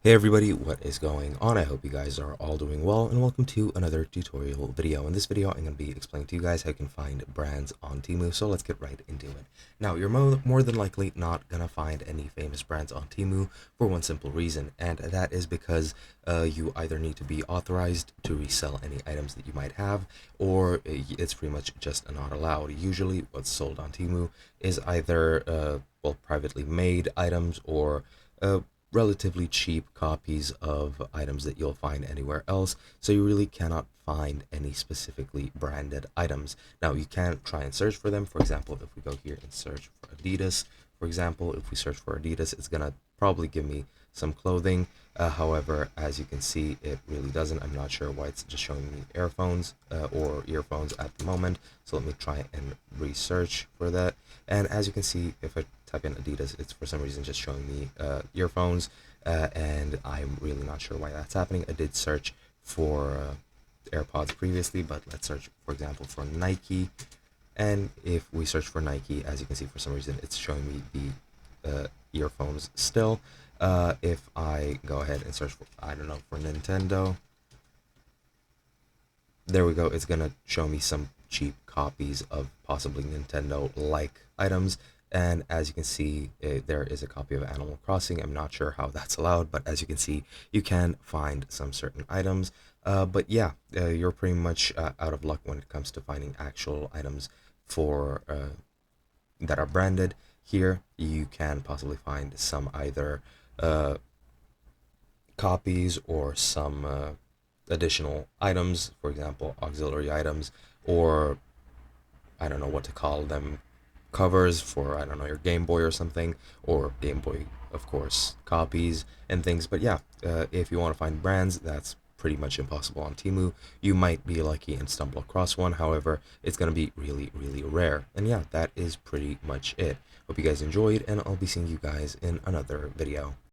Hey everybody, what is going on? I hope you guys are all doing well, and welcome to another tutorial video. In this video, I'm going to be explaining to you guys how you can find brands on Temu, so let's get right into it. Now, you're more than likely not going to find any famous brands on Temu for one simple reason, and that is because you either need to be authorized to resell any items that you might have, or it's pretty much just not allowed. Usually, what's sold on Temu is either, privately made items or relatively cheap copies of items that you'll find anywhere else, so you really cannot find any specifically branded items. Now, you can try and search for them. For example, if we go here and search for Adidas, for example, if we search for Adidas, it's gonna probably give me some clothing. However, as you can see, it really doesn't. I'm not sure why it's just showing me earphones or earphones at the moment. So let me try and research for that. And as you can see, if I type in Adidas, it's for some reason just showing me earphones, and I'm really not sure why that's happening. I did search for AirPods previously, but let's search, for example, for Nike. And if we search for Nike, as you can see, for some reason, it's showing me the earphones still. If I go ahead and search for, I don't know, for Nintendo, there we go. It's gonna show me some cheap copies of possibly Nintendo-like items. And as you can see, there is a copy of Animal Crossing. I'm not sure how that's allowed, but as you can see, you can find some certain items. But yeah, you're pretty much out of luck when it comes to finding actual items for that are branded. Here, you can possibly find some either uh, copies or some additional items, for example, auxiliary items, or I don't know what to call them, covers for, I don't know, your Game Boy or something, or Game Boy, of course, copies and things. But yeah, if you want to find brands, that's pretty much impossible on Temu. You might be lucky and stumble across one. However, it's going to be really, really rare. And yeah, that is pretty much it. Hope you guys enjoyed, and I'll be seeing you guys in another video.